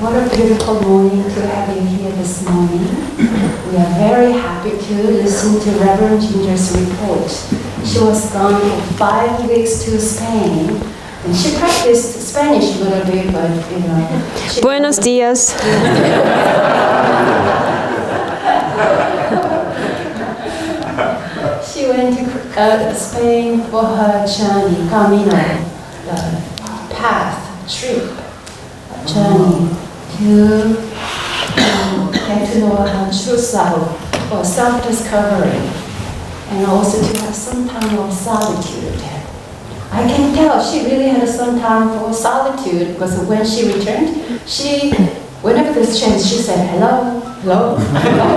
What a beautiful morning to have you here this morning. We are very happy to listen to Reverend Ginger's report. She was gone for 5 weeks to Spain, and she practiced Spanish a little bit, but Buenos dias. She went to Spain for her journey, Camino, the path, trip, journey to get to know her true self, for self-discovery, and also to have some time of solitude. I can tell she really had some time for solitude because when she returned, whenever there's chance, she said, hello, hello, hello.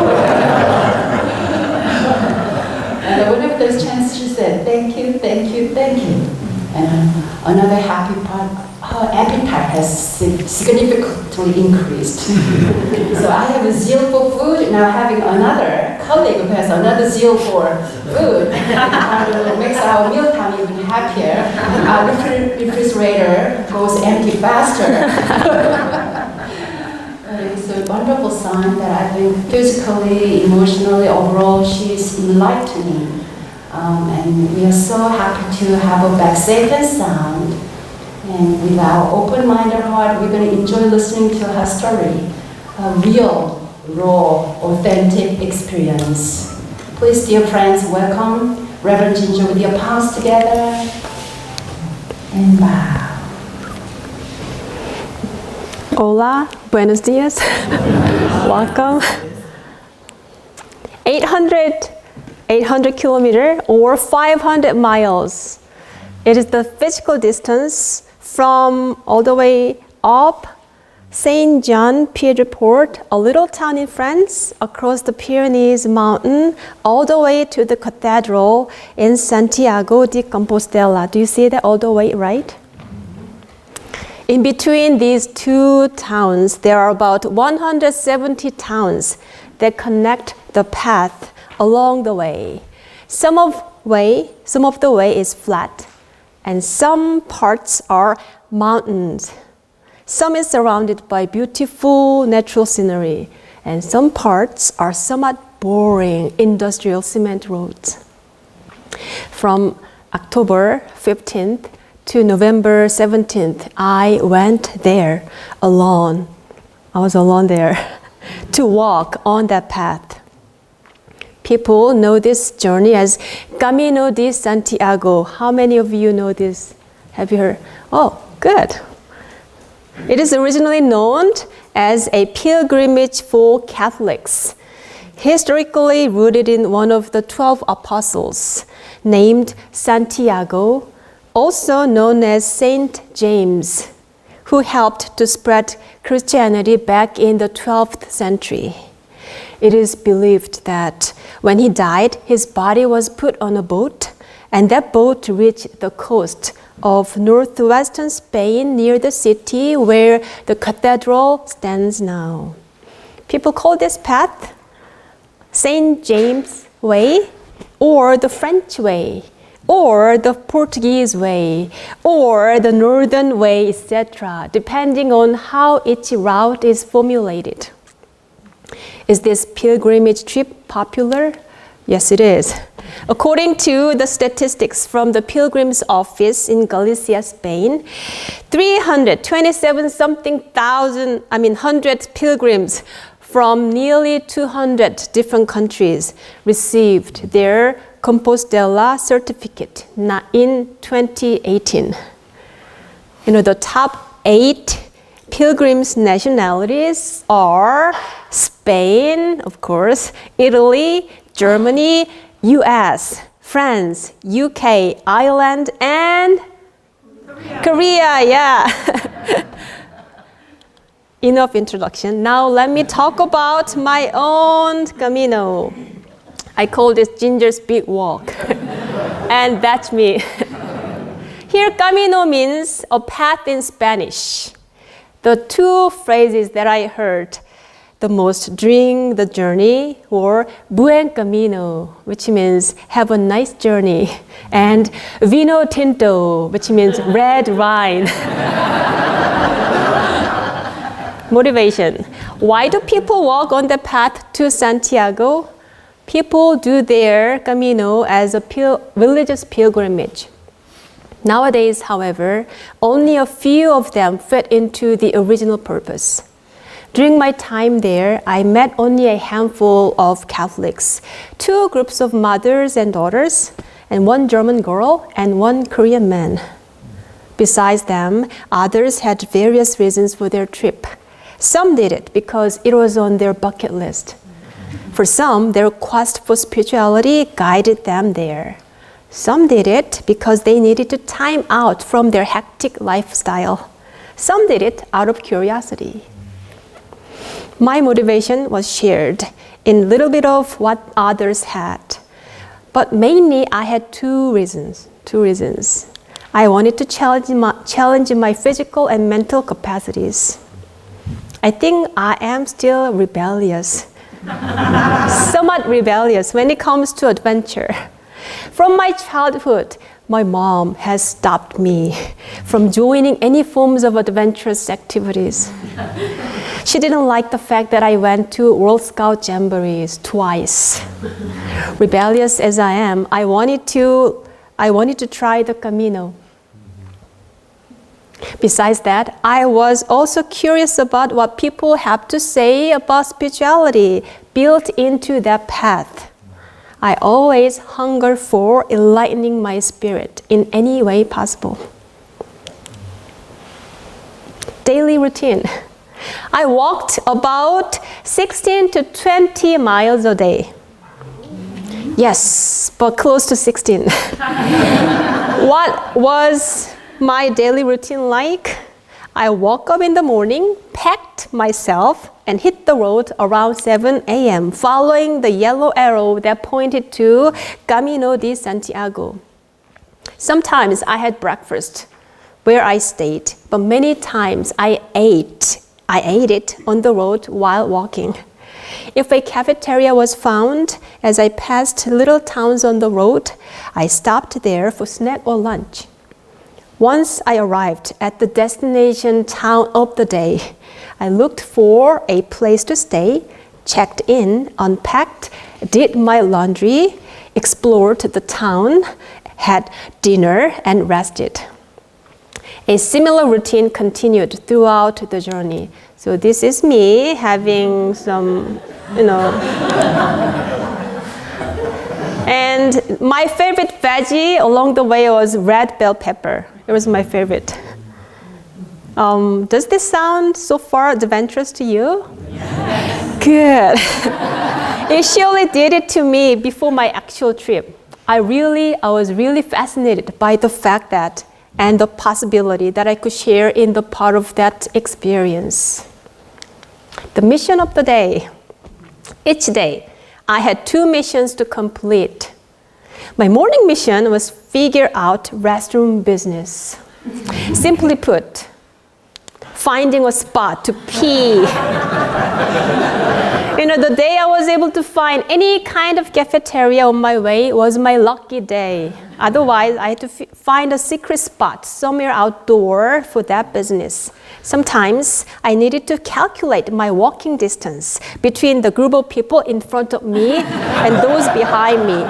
And whenever there's chance, she said, thank you, thank you, thank you. And another happy part, her appetite has significantly increased. So I have a zeal for food, now having another colleague who has another zeal for food. It makes our mealtime even happier. Our refrigerator goes empty faster. It's a wonderful sign that I think physically, emotionally, overall, she's enlightening. And we are so happy to have her back safe and sound. And with our open-minded heart, we're going to enjoy listening to her story. A real, raw, authentic experience. Please, dear friends, welcome Reverend Ginger with your palms together. And bow. Hola, buenos dias. Welcome. 800 kilometers or 500 miles. It is the physical distance from all the way up Saint John Pied-de-Port, a little town in France, across the Pyrenees mountain, all the way to the cathedral in Santiago de Compostela. Do you see that all the way, right? In between these two towns, there are about 170 towns that connect the path along the way. Some of the way is flat, and some parts are mountains. Some is surrounded by beautiful natural scenery, and some parts are somewhat boring industrial cement roads. From October 15th to November 17th, I went there alone. I was alone there to walk on that path. People know this journey as Camino de Santiago. How many of you know this? Have you heard? Oh, good. It is originally known as a pilgrimage for Catholics, historically rooted in one of the 12 apostles, named Santiago, also known as Saint James, who helped to spread Christianity back in the 12th century. It is believed that when he died, his body was put on a boat, and that boat reached the coast of northwestern Spain near the city where the cathedral stands now. People call this path Saint James Way, or the French Way, or the Portuguese Way, or the Northern Way, etc., depending on how each route is formulated. Is this pilgrimage trip popular? Yes, it is. According to the statistics from the Pilgrims Office in Galicia, Spain, 100 pilgrims from nearly 200 different countries received their Compostela certificate in 2018. The top 8 pilgrims' nationalities are Spain, of course, Italy, Germany, US, France, UK, Ireland, and Korea, yeah. Enough introduction. Now let me talk about my own Camino. I call this Ginger's Big Walk. And that's me. Here, Camino means a path in Spanish. The two phrases that I heard the most during the journey were Buen Camino, which means have a nice journey, and Vino Tinto, which means red wine. Motivation. Why do people walk on the path to Santiago? People do their Camino as a religious pilgrimage. Nowadays, however, only a few of them fit into the original purpose. During my time there, I met only a handful of Catholics, 2 groups of mothers and daughters, and 1 German girl and 1 Korean man. Besides them, others had various reasons for their trip. Some did it because it was on their bucket list. For some, their quest for spirituality guided them there. Some did it because they needed to time out from their hectic lifestyle. Some did it out of curiosity. My motivation was shared in a little bit of what others had. But mainly, I had two reasons. I wanted to challenge my physical and mental capacities. I think I am still rebellious, somewhat rebellious when it comes to adventure. From my childhood, my mom has stopped me from joining any forms of adventurous activities. She didn't like the fact that I went to World Scout jamborees twice. Rebellious as I am, I wanted to try the Camino. Besides that, I was also curious about what people have to say about spirituality built into that path. I always hunger for enlightening my spirit in any way possible. Daily routine. I walked about 16 to 20 miles a day. Yes, but close to 16. What was my daily routine like? I woke up in the morning, packed myself, and hit the road around 7 a.m., following the yellow arrow that pointed to Camino de Santiago. Sometimes I had breakfast where I stayed, but many times I ate it on the road while walking. If a cafeteria was found as I passed little towns on the road, I stopped there for snack or lunch. Once I arrived at the destination town of the day, I looked for a place to stay, checked in, unpacked, did my laundry, explored the town, had dinner, and rested. A similar routine continued throughout the journey. So this is me having some, And my favorite veggie along the way was red bell pepper. It was my favorite. Does this sound so far adventurous to you? Yes. Good. It surely did it to me before my actual trip. I was really fascinated by the fact that and the possibility that I could share in the part of that experience. The mission of the day. Each day, I had 2 missions to complete. My morning mission was figure out restroom business. Simply put, finding a spot to pee. The day I was able to find any kind of cafeteria on my way was my lucky day. Otherwise, I had to find a secret spot somewhere outdoor for that business. Sometimes I needed to calculate my walking distance between the group of people in front of me and those behind me.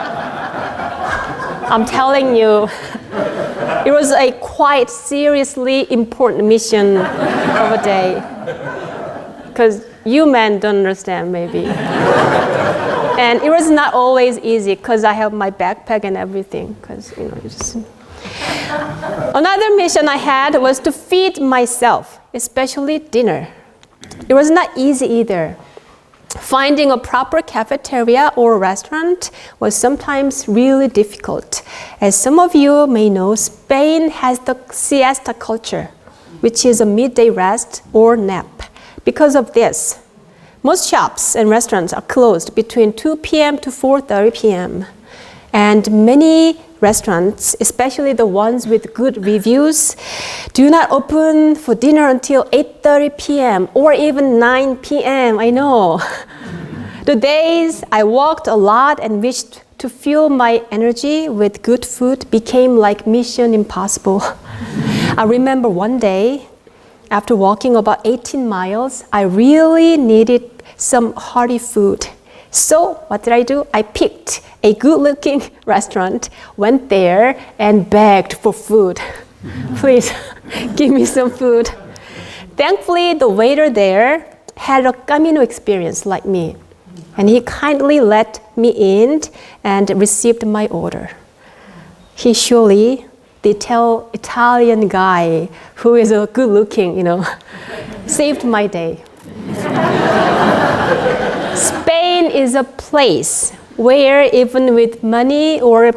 I'm telling you, it was a quite seriously important mission of a day. Because you men don't understand, maybe. And it was not always easy because I have my backpack and everything. Another mission I had was to feed myself, especially dinner. It was not easy either. Finding a proper cafeteria or restaurant was sometimes really difficult. As some of you may know, Spain has the siesta culture, which is a midday rest or nap. Because of this, most shops and restaurants are closed between 2 p.m. to 4:30 p.m. And many restaurants, especially the ones with good reviews, do not open for dinner until 8:30 p.m. or even 9 p.m. I know. The days I walked a lot and wished to fuel my energy with good food became like mission impossible. I remember one day After walking about 18 miles, I really needed some hearty food. So what did I do? I picked a good-looking restaurant, went there, and begged for food. Please, give me some food. Thankfully, the waiter there had a Camino experience like me, and he kindly let me in and received my order. He surely, the Italian guy who is a good-looking, saved my day. Spain is a place where even with money or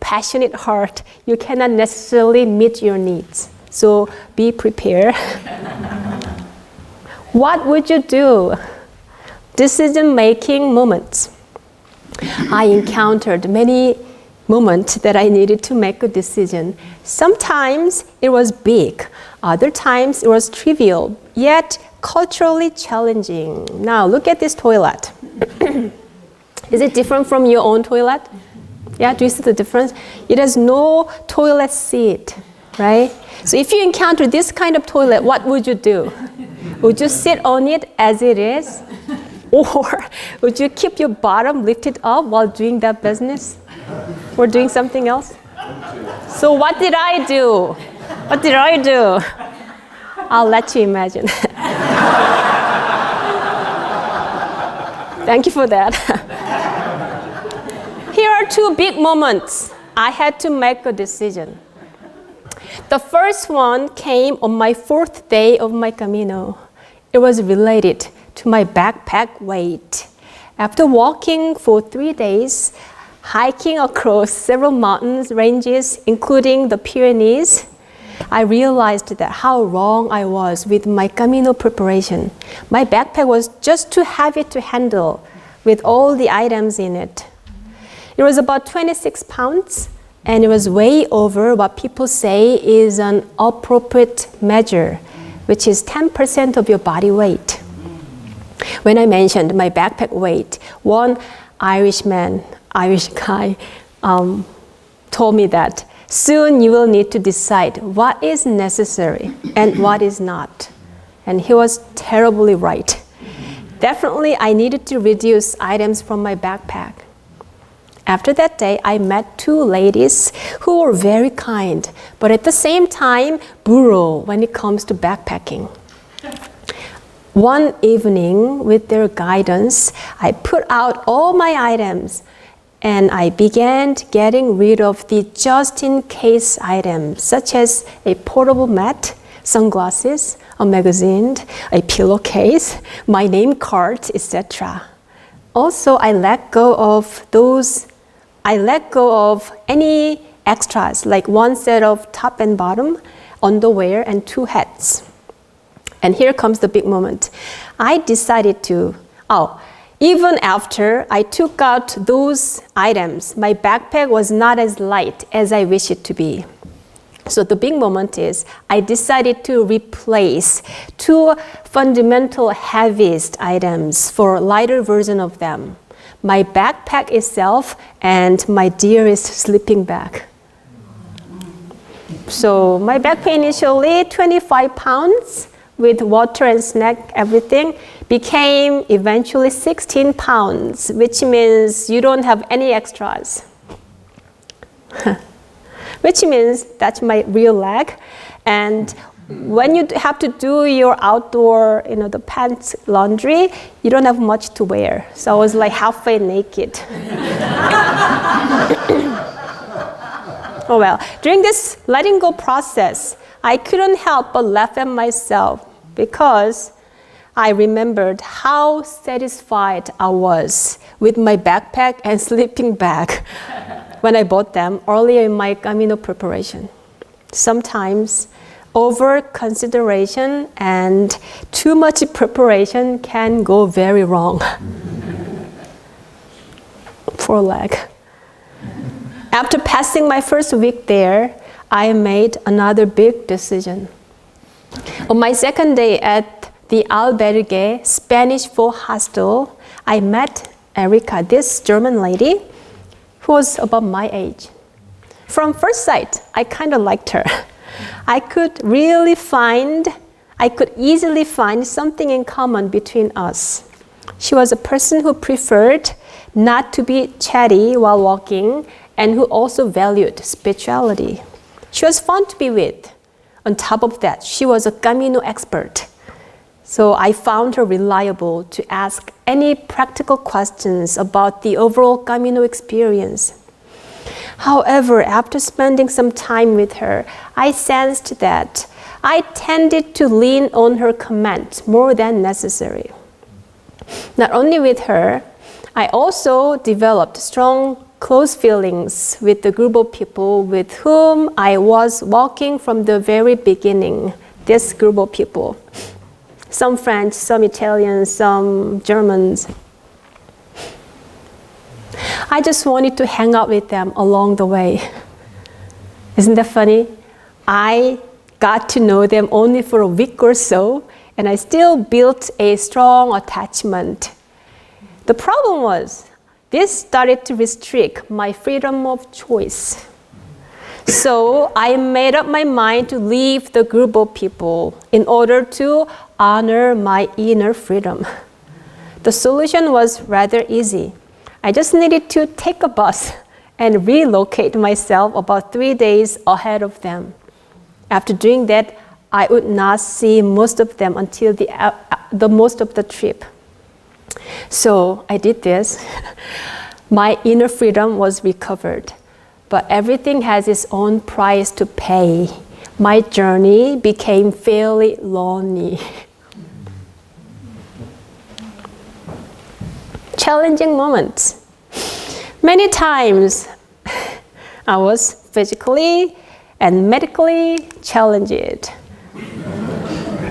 passionate heart, you cannot necessarily meet your needs. So be prepared. What would you do? Decision-making moments. I encountered many moments that I needed to make a decision. Sometimes it was big, other times it was trivial, yet culturally challenging. Now look at this toilet. Is it different from your own toilet? Yeah, do you see the difference? It has no toilet seat, right? So if you encounter this kind of toilet, what would you do? Would you sit on it as it is? Or would you keep your bottom lifted up while doing that business? Or doing something else? So what did I do? What did I do? I'll let you imagine. Thank you for that. Here are two big moments. I had to make a decision. The first one came on my 4th day of my Camino. It was related to my backpack weight. After walking for 3 days, hiking across several mountains ranges, including the Pyrenees, I realized that how wrong I was with my Camino preparation. My backpack was just too heavy to handle with all the items in it. It was about 26 pounds, and it was way over what people say is an appropriate measure, which is 10% of your body weight. When I mentioned my backpack weight, one Irish guy told me that soon you will need to decide what is necessary and what is not. And he was terribly right. Definitely, I needed to reduce items from my backpack. After that day, I met 2 ladies who were very kind, but at the same time, brutal when it comes to backpacking. One evening, with their guidance, I put out all my items and I began getting rid of the just-in-case items, such as a portable mat, sunglasses, a magazine, a pillowcase, my name card, etc. Also, I let go of any extras, like 1 set of top and bottom, underwear, and 2 hats. And here comes the big moment. I decided to, even after I took out those items, my backpack was not as light as I wish it to be. So the big moment is I decided to replace 2 fundamental heaviest items for a lighter version of them. My backpack itself and my dearest sleeping bag. So my backpack initially 25 pounds with water and snack, everything, became eventually 16 pounds, which means you don't have any extras. Which means that's my real leg. And when you have to do your outdoor, the pants laundry, you don't have much to wear. So I was like halfway naked. Oh well, during this letting go process, I couldn't help but laugh at myself because I remembered how satisfied I was with my backpack and sleeping bag when I bought them earlier in my Camino preparation. Sometimes over-consideration and too much preparation can go very wrong. Poor leg. After passing my first week there, I made another big decision. On my second day at the albergue Spanish folk hostel, I met Erika, this German lady who was about my age. From first sight, I kind of liked her. I I could easily find something in common between us. She was a person who preferred not to be chatty while walking and who also valued spirituality. She was fun to be with. On top of that, she was a Camino expert. So I found her reliable to ask any practical questions about the overall Camino experience. However, after spending some time with her, I sensed that I tended to lean on her comments more than necessary. Not only with her, I also developed strong, close feelings with the group of people with whom I was walking from the very beginning, this group of people. Some French, some Italians, some Germans. I just wanted to hang out with them along the way. Isn't that funny? I got to know them only for a week or so, and I still built a strong attachment. The problem was, this started to restrict my freedom of choice. So I made up my mind to leave the group of people in order to honor my inner freedom. The solution was rather easy. I just needed to take a bus and relocate myself about 3 days ahead of them. After doing that, I would not see most of them until the most of the trip. So I did this. My inner freedom was recovered, but everything has its own price to pay. My journey became fairly lonely. Challenging moments. Many times I was physically and medically challenged.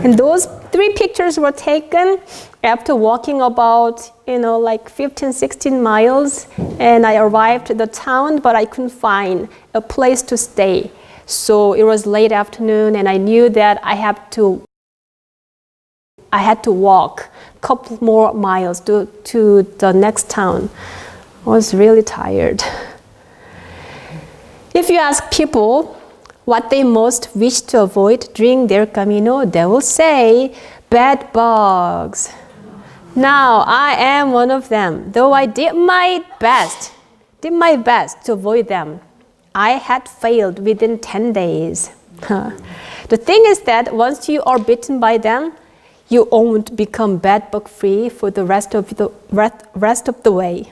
And those 3 pictures were taken after walking about, 15, 16 miles, and I arrived at the town, but I couldn't find a place to stay. So it was late afternoon, and I knew that I had to walk a couple more miles to the next town. I was really tired. If you ask people what they most wish to avoid during their Camino, they will say, bedbugs. Now, I am one of them. Though I did my best to avoid them, I had failed within 10 days. The thing is that once you are bitten by them, you won't become bedbug free for the rest of the way.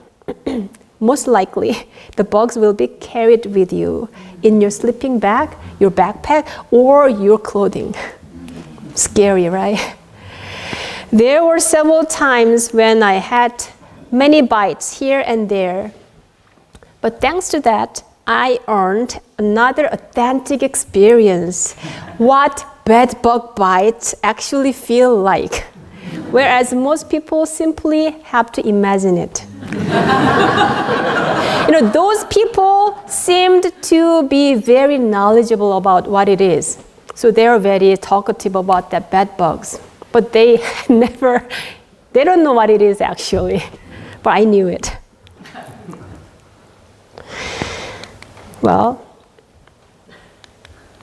Most likely, the bugs will be carried with you in your sleeping bag, your backpack, or your clothing. Scary, right? There were several times when I had many bites here and there. But thanks to that, I earned another authentic experience. What bedbug bites actually feel like. Whereas most people simply have to imagine it. Those people seemed to be very knowledgeable about what it is. So they are very talkative about the bedbugs. But they don't know what it is actually. But I knew it. Well,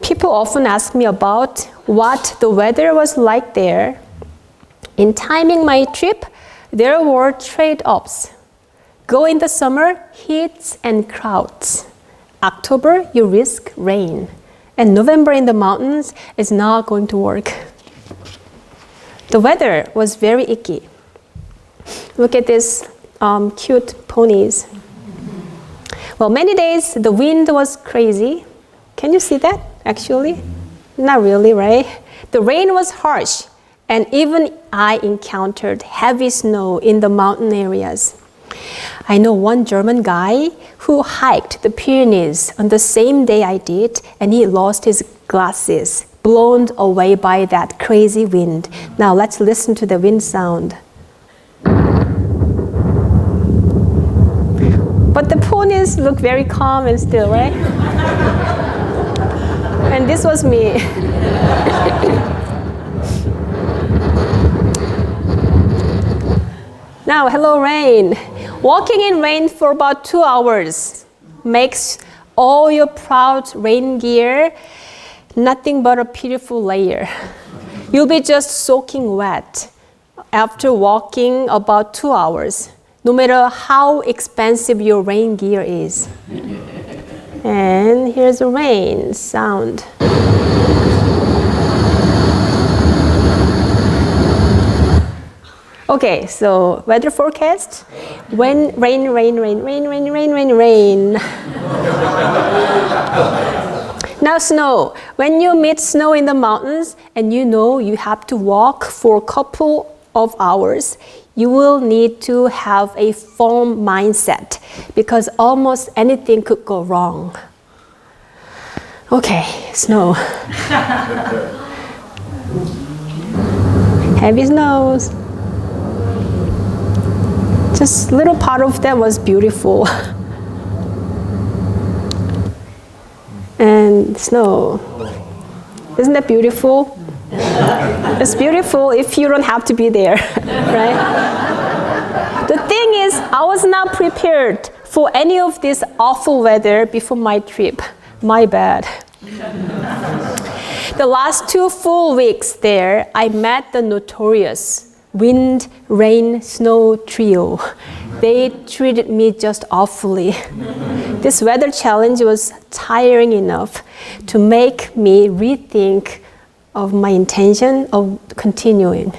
people often ask me about what the weather was like there. In timing my trip, there were trade-offs. Go in the summer, heat and crowds. October, you risk rain. And November in the mountains is not going to work. The weather was very icky. Look at these cute ponies. Well, many days the wind was crazy. Can you see that, actually? Not really, right? The rain was harsh, and even I encountered heavy snow in the mountain areas. I know one German guy who hiked the Pyrenees on the same day I did, and he lost his glasses, blown away by that crazy wind. Now let's listen to the wind sound. But the ponies look very calm and still, right? And this was me. Now, hello rain. Walking in rain for about 2 hours makes all your proud rain gear nothing but a pitiful layer. You'll be just soaking wet after walking about 2 hours, no matter how expensive your rain gear is. And here's the rain sound. Okay, so weather forecast. When rain. Now snow. When you meet snow in the mountains and you know you have to walk for a couple of hours, you will need to have a firm mindset because almost anything could go wrong. Okay, snow. Heavy snows. Just little part of that was beautiful. And snow. Isn't that beautiful? It's beautiful if you don't have to be there, right? The thing is, I was not prepared for any of this awful weather before my trip. My bad. The last 2 full weeks there, I met the notorious wind, rain, snow trio. They treated me just awfully. This weather challenge was tiring enough to make me rethink of my intention of continuing.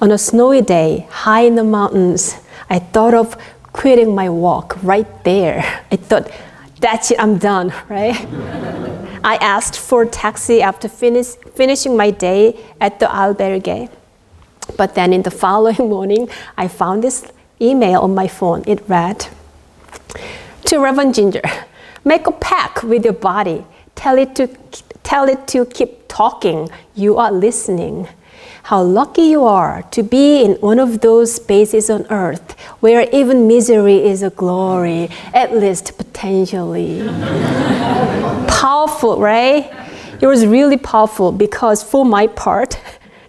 On a snowy day, high in the mountains, I thought of quitting my walk right there. I thought, that's it, I'm done, right? I asked for a taxi after finishing my day at the albergue. But then in the following morning, I found this email on my phone. It read, "To Reverend Ginger, make a pact with your body. Tell it to keep talking. You are listening. How lucky you are to be in one of those spaces on earth where even misery is a glory, at least potentially." Powerful, right? It was really powerful because for my part,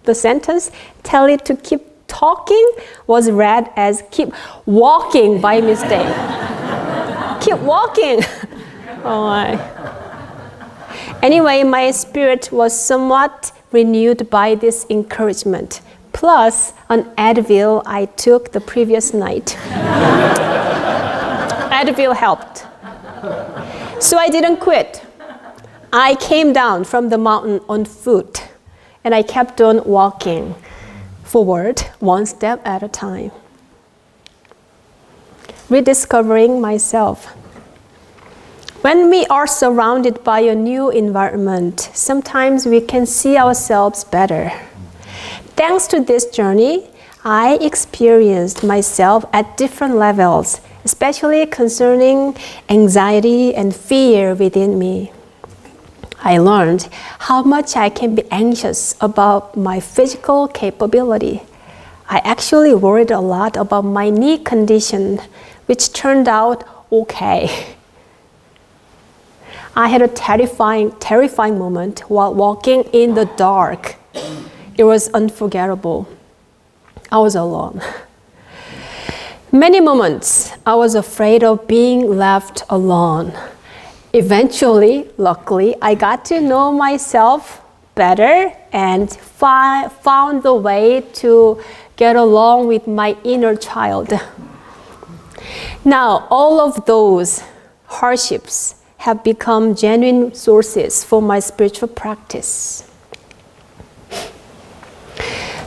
the sentence, "tell it to keep talking," was read as "keep walking" by mistake. Keep walking. Oh my. Anyway, my spirit was somewhat renewed by this encouragement, plus an Advil I took the previous night. Advil helped. So I didn't quit. I came down from the mountain on foot, and I kept on walking forward, one step at a time. Rediscovering myself. When we are surrounded by a new environment, sometimes we can see ourselves better. Thanks to this journey, I experienced myself at different levels, especially concerning anxiety and fear within me. I learned how much I can be anxious about my physical capability. I actually worried a lot about my knee condition, which turned out okay. I had a terrifying moment while walking in the dark. It was unforgettable. I was alone. Many moments I was afraid of being left alone. Eventually, luckily, I got to know myself better and found the way to get along with my inner child. Now, all of those hardships have become genuine sources for my spiritual practice.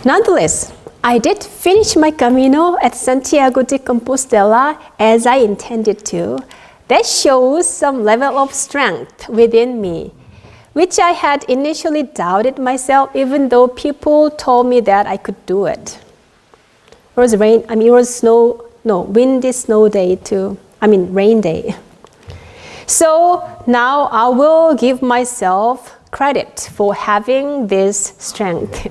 Nonetheless, I did finish my Camino at Santiago de Compostela as I intended to. That shows some level of strength within me, which I had initially doubted myself, even though people told me that I could do it. It was windy snow day too. Rain day. So now I will give myself credit for having this strength.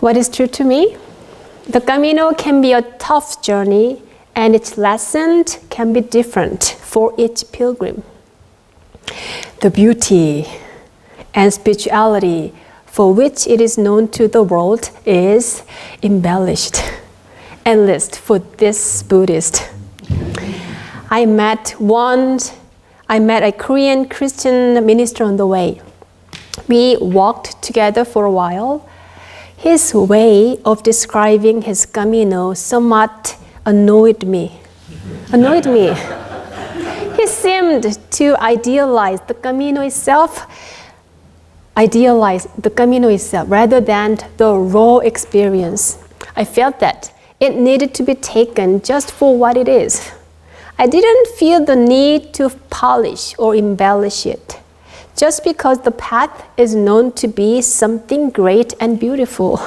What is true to me? The Camino can be a tough journey, and its lessons can be different for each pilgrim. The beauty and spirituality for which it is known to the world is embellished, at least for this Buddhist. I met one I met a Korean Christian minister on the way. We walked together for a while. His way of describing his Camino somewhat annoyed me. He seemed to idealize the Camino itself rather than the raw experience. I felt that it needed to be taken just for what it is. I didn't feel the need to polish or embellish it, just because the path is known to be something great and beautiful.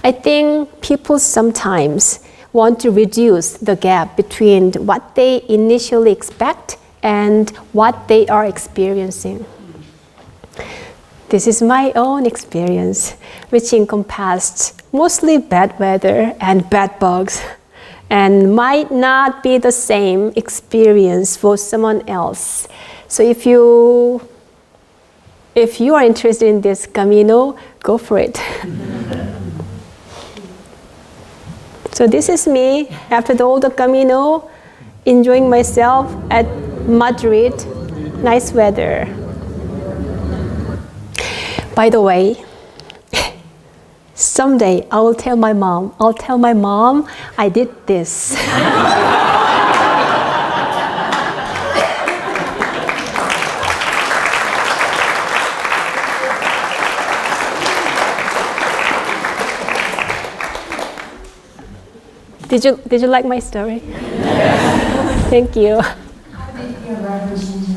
I think people sometimes want to reduce the gap between what they initially expect and what they are experiencing. This is my own experience, which encompassed mostly bad weather and bed bugs, and might not be the same experience for someone else. So if you are interested in this Camino, go for it. So this is me after all the Camino, enjoying myself at Madrid, nice weather. By the way, someday I will tell my mom I did this. Did you like my story? Thank you.